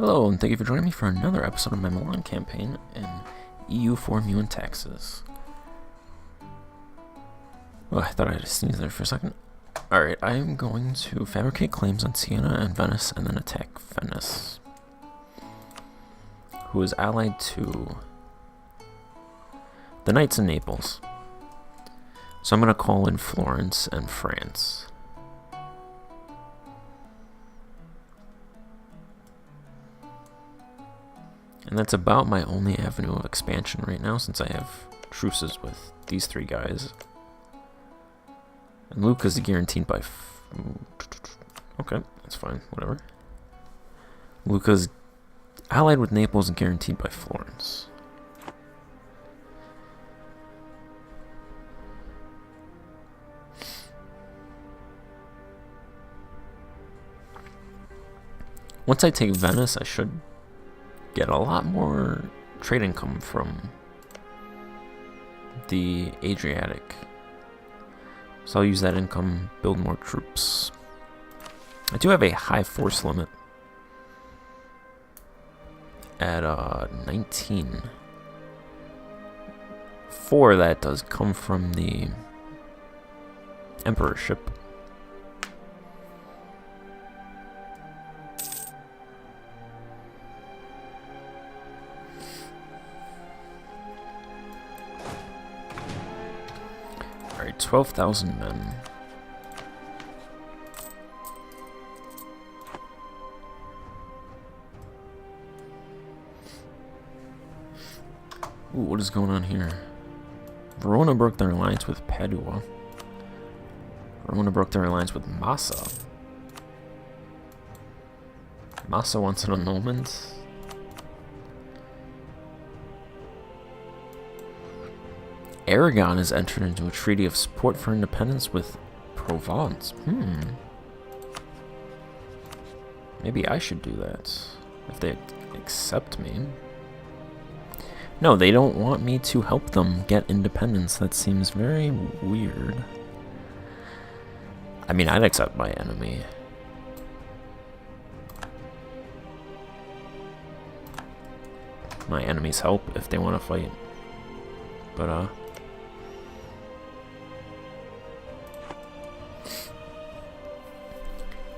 Hello, and thank you for joining me for another episode of my Milan campaign in EU4 Meiou and Taxes. Oh, I thought I had to sneeze there for a second. Alright, I'm going to fabricate claims on Siena and Venice and then attack Venice, who is allied to the Knights in Naples. So I'm going to call in Florence and France. And that's about my only avenue of expansion right now, since I have truces with these three guys. And Luca's guaranteed by... okay, that's fine, whatever. Luca's allied with Naples and guaranteed by Florence. Once I take Venice, I should get a lot more trade income from the Adriatic. So I'll use that income, build more troops. I do have a high force limit at 19. 4 that does come from the emperorship. Alright, 12,000 men. Ooh, what is going on here? Verona broke their alliance with Padua. Verona broke their alliance with Massa. Massa wants an annulment. Aragon has entered into a treaty of support for independence with Provence. Maybe I should do that, if they accept me. No, they don't want me to help them get independence. That seems very weird. I mean, I'd accept my enemy. My enemy's help if they want to fight. But,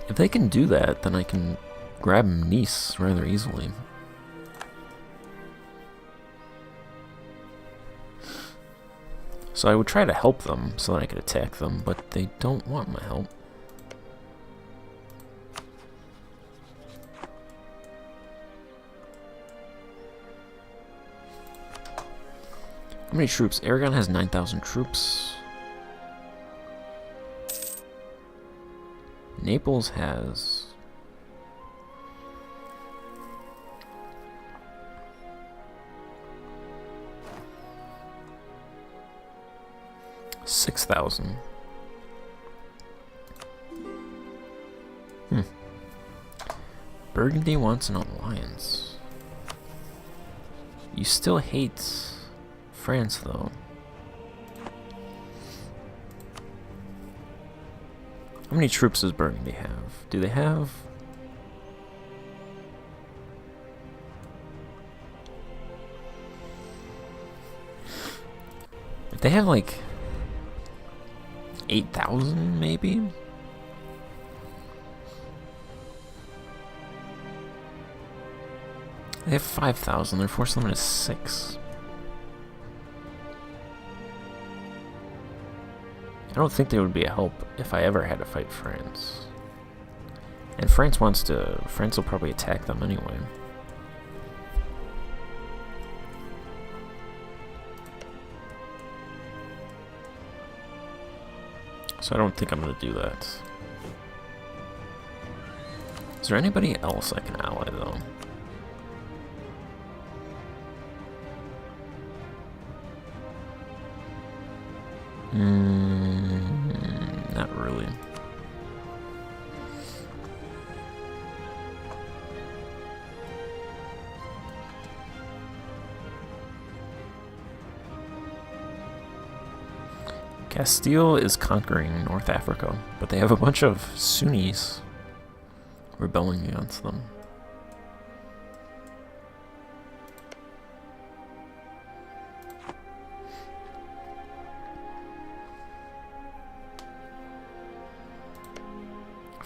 if they can do that, then I can grab Nice rather easily. So I would try to help them so that I could attack them, but they don't want my help. How many troops? Aragon has 9,000 troops. Naples has... $6,000. Burgundy wants an alliance. You still hate France, though. How many troops does Burgundy have? Do they have... if they have like 8,000 maybe? They have 5,000. Their force limit is 6. I don't think they would be a help if I ever had to fight France. And France wants to... France will probably attack them anyway. So I don't think I'm going to do that. Is there anybody else I can ally, though? Not really. Castile is conquering North Africa, but they have a bunch of Sunnis rebelling against them.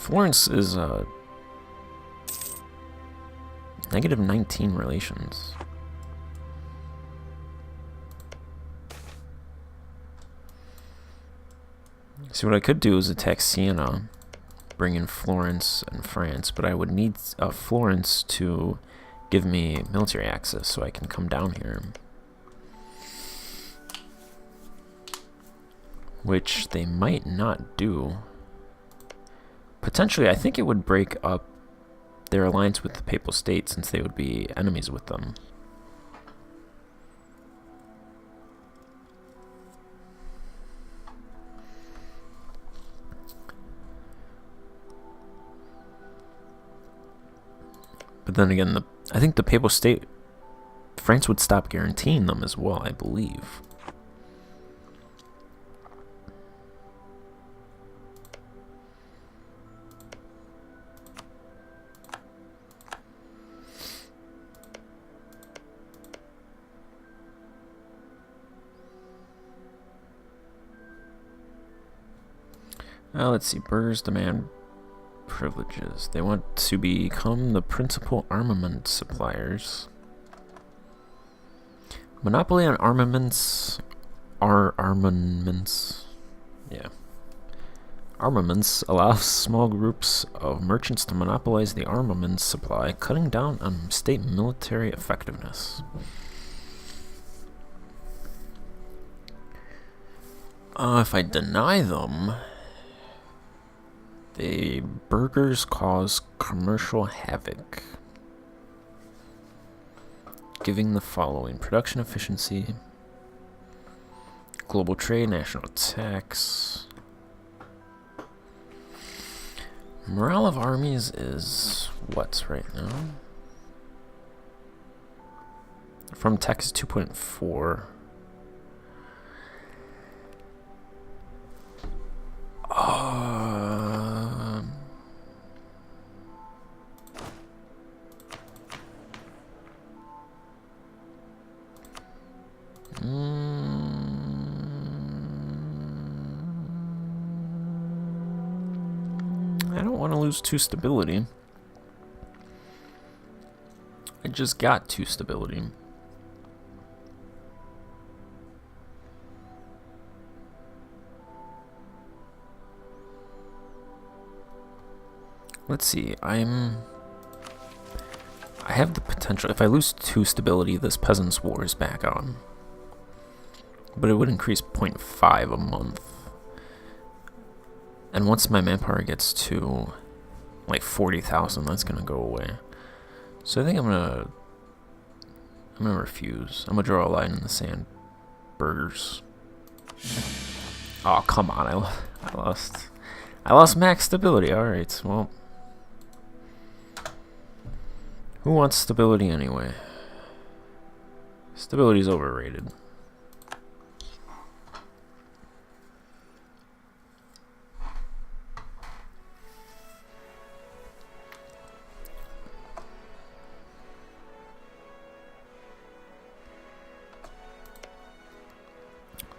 Florence is negative 19 relations. See, what I could do is attack Siena, bring in Florence and France, but I would need Florence to give me military access so I can come down here. Which they might not do. Potentially, I think it would break up their alliance with the Papal State since they would be enemies with them. But then again, I think the Papal State, France would stop guaranteeing them as well, I believe. Let's see, burghers demand privileges. They want to become the principal armament suppliers. Monopoly on armaments Yeah. Armaments allows small groups of merchants to monopolize the armaments supply, cutting down on state military effectiveness. If I deny them, the burghers cause commercial havoc, giving the following: production efficiency, global trade, national tax. Morale of armies is what right now? From tech is 2.4. I don't want to lose 2 stability. I just got 2 stability. Let's see, I have the potential. If I lose 2 stability, this Peasants' War is back on. But it would increase 0.5 a month. And once my manpower gets to like 40,000, that's gonna go away. So I think I'm gonna refuse. I'm gonna draw a line in the sand. Burgers. Oh, come on, I lost max stability. Alright, well, who wants stability anyway? Stability's overrated.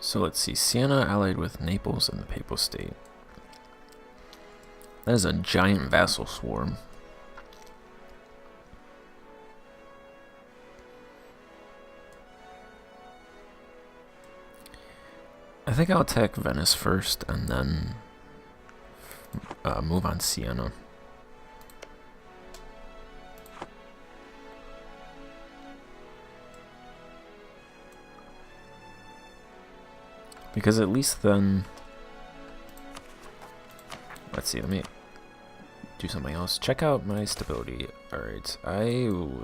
So let's see, Siena allied with Naples and the Papal State. That is a giant vassal swarm. I think I'll attack Venice first and then move on Siena. Because at least then, let's see, let me do something else. Check out my stability. Alright,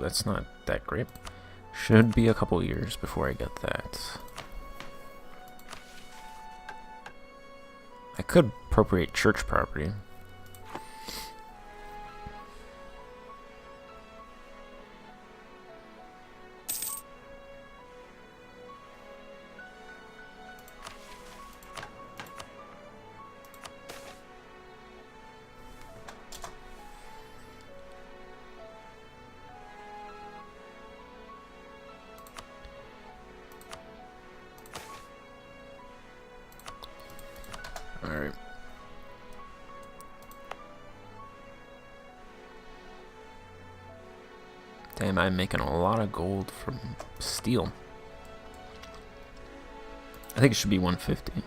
that's not that great. Should be a couple years before I get that. I could appropriate church property. Alright. Damn, I'm making a lot of gold from steel. I think it should be 150.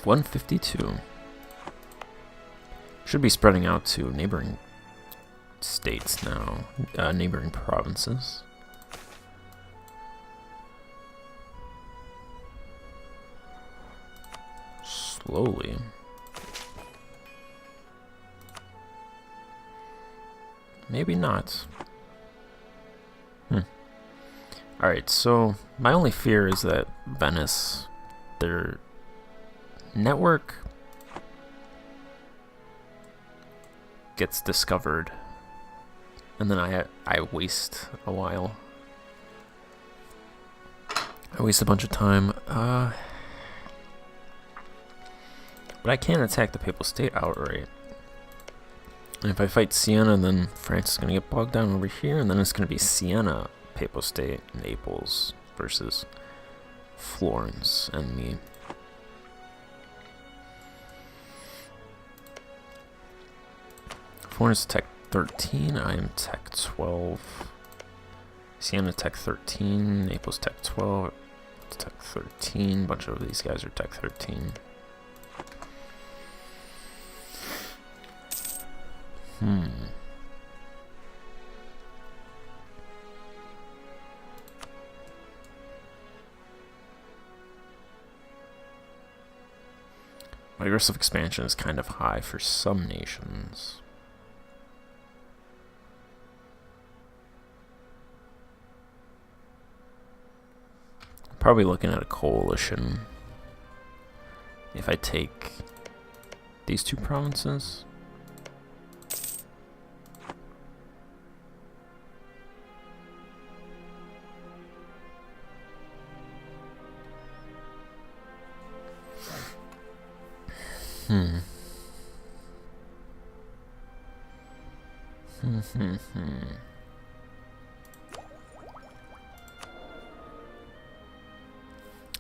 $152. Should be spreading out to neighboring states now, neighboring provinces. Slowly. Maybe not. Alright, so my only fear is that Venice, their network gets discovered, and then I waste a while. I waste a bunch of time. But I can't attack the Papal State outright. And if I fight Siena, then France is going to get bogged down over here, and then it's going to be Siena, Papal State, Naples versus Florence and me. Florence Tech 13, I am Tech 12. Siena Tech 13, Naples Tech 12, Tech 13. A bunch of these guys are Tech 13. My risk of expansion is kind of high for some nations. Probably looking at a coalition if I take these two provinces.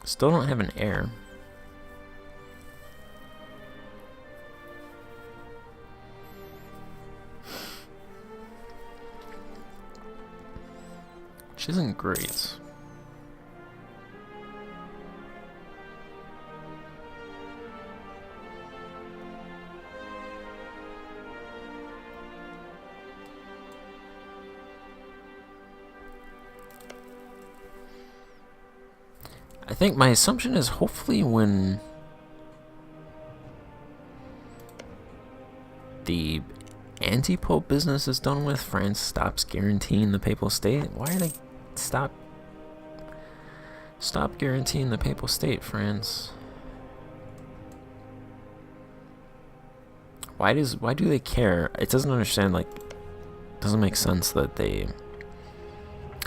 Still don't have an heir. Which isn't great. I think my assumption is hopefully when the anti-pope business is done with, France stops guaranteeing the Papal State. Why are they stop guaranteeing the Papal State, France? Why do they care? It doesn't understand, like, doesn't make sense that they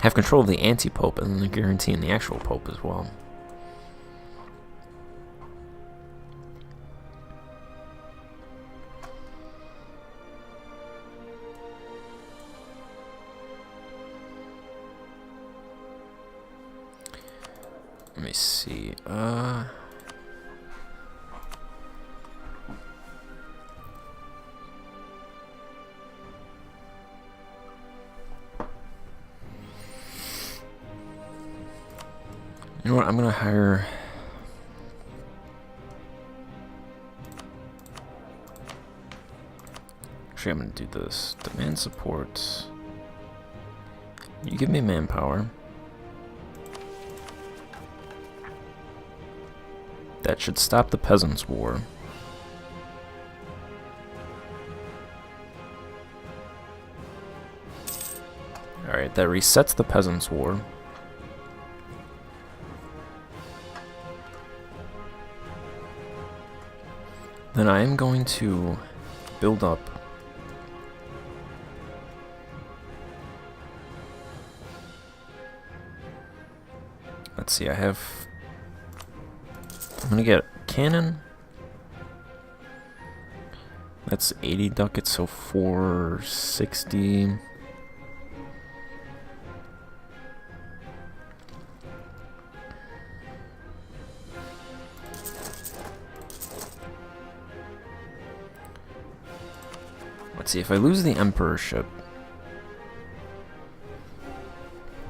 have control of the anti-pope and then they're guaranteeing the actual pope as well. Let me see. You know what? I'm gonna hire. Actually, I'm gonna do this. Demand support. You give me manpower. That should stop the Peasants' War. Alright, that resets the Peasants' War. Then I am going to build up let's see, I'm gonna get cannon. That's 80 ducats, so 460. Let's see, if I lose the emperorship,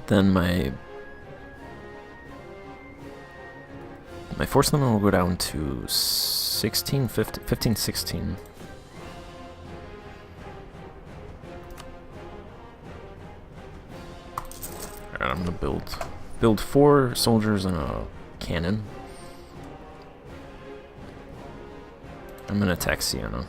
then my force limit will go down to 16, 15, 16. Alright, I'm gonna build 4 soldiers and a cannon. I'm gonna attack Siena.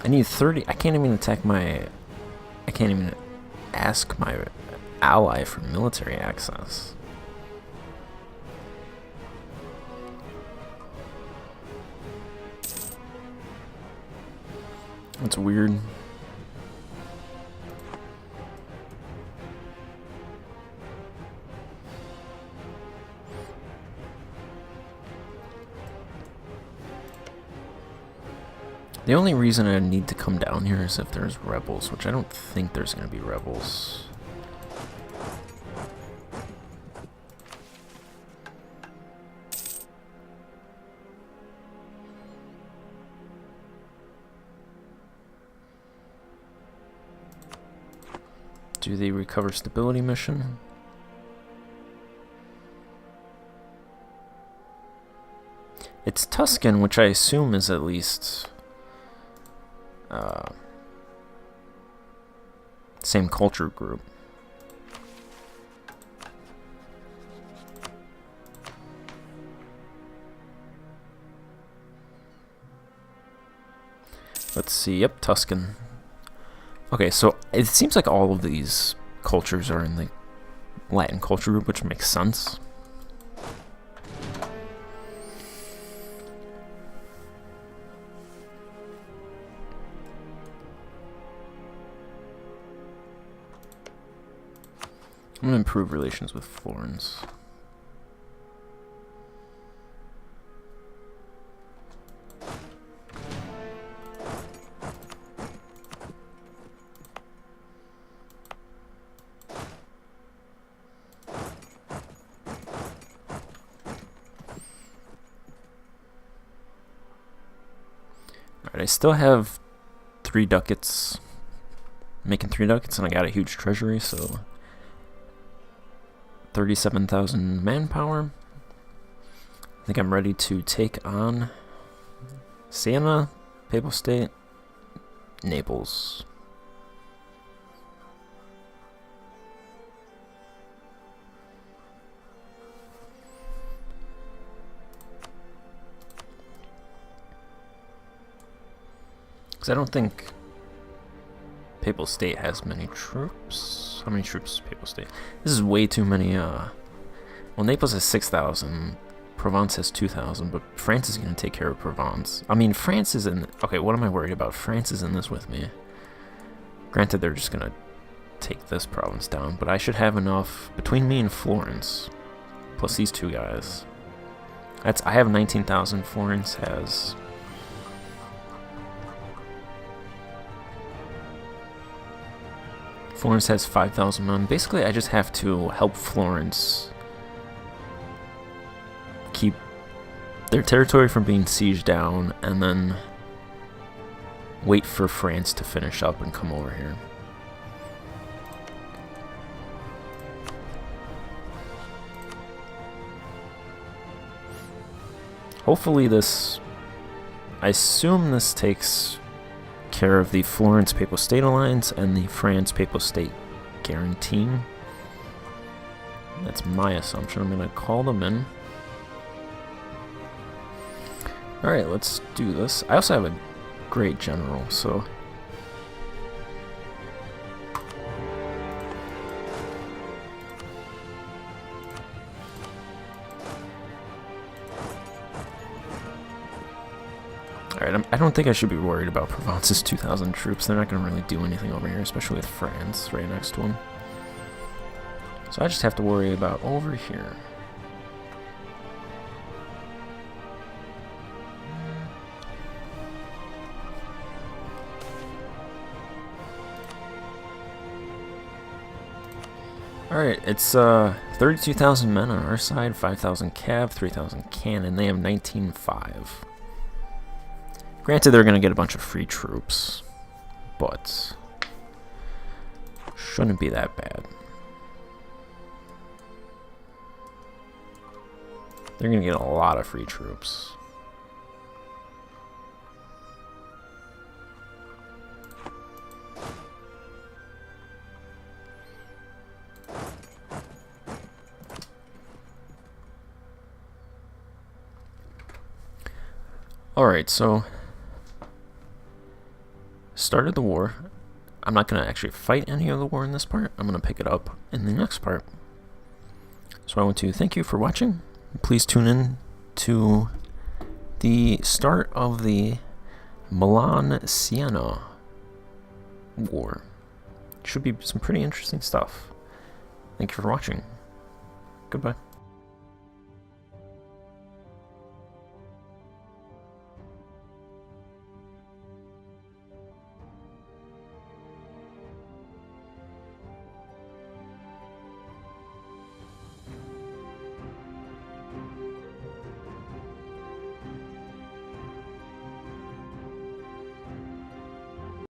I need 30. I can't even attack my. I can't even ask my ally for military access. That's weird. The only reason I need to come down here is if there's rebels, which I don't think there's going to be rebels. Do the recover stability mission. It's Tuscan, which I assume is at least same culture group. Let's see. Yep, Tuscan. Okay, so it seems like all of these cultures are in the Latin culture group, which makes sense. I'm gonna improve relations with Florence. Alright, I still have 3 ducats. Making 3 ducats, and I got a huge treasury, so 37,000 manpower. I think I'm ready to take on Siena, Papal State, Naples. Because I don't think Papal State has many troops. How many troops does Papal State? This is way too many. Well, Naples has 6,000. Provence has 2,000, but France is going to take care of Provence. I mean, France is in... Okay, what am I worried about? France is in this with me. Granted, they're just going to take this province down, but I should have enough between me and Florence, plus these 2 guys. I have 19,000. Florence has... Florence has 5,000 men. Basically, I just have to help Florence keep their territory from being sieged down, and then wait for France to finish up and come over here. Hopefully this... I assume this takes care of the Florence Papal State Alliance and the France Papal State Guarantee. That's my assumption. I'm going to call them in. Alright, let's do this. I also have a great general, so... Alright, I don't think I should be worried about Provence's 2,000 troops. They're not going to really do anything over here, especially with France right next to them. So I just have to worry about over here. Alright, it's 32,000 men on our side, 5,000 cav, 3,000 cannon. They have 19,500. Granted, they're going to get a bunch of free troops, but shouldn't be that bad. They're going to get a lot of free troops. Alright, so started the war. I'm not going to actually fight any of the war in this part. I'm going to pick it up in the next part. So I want to thank you for watching. Please tune in to the start of the Milan-Siena war. Should be some pretty interesting stuff. Thank you for watching. Goodbye.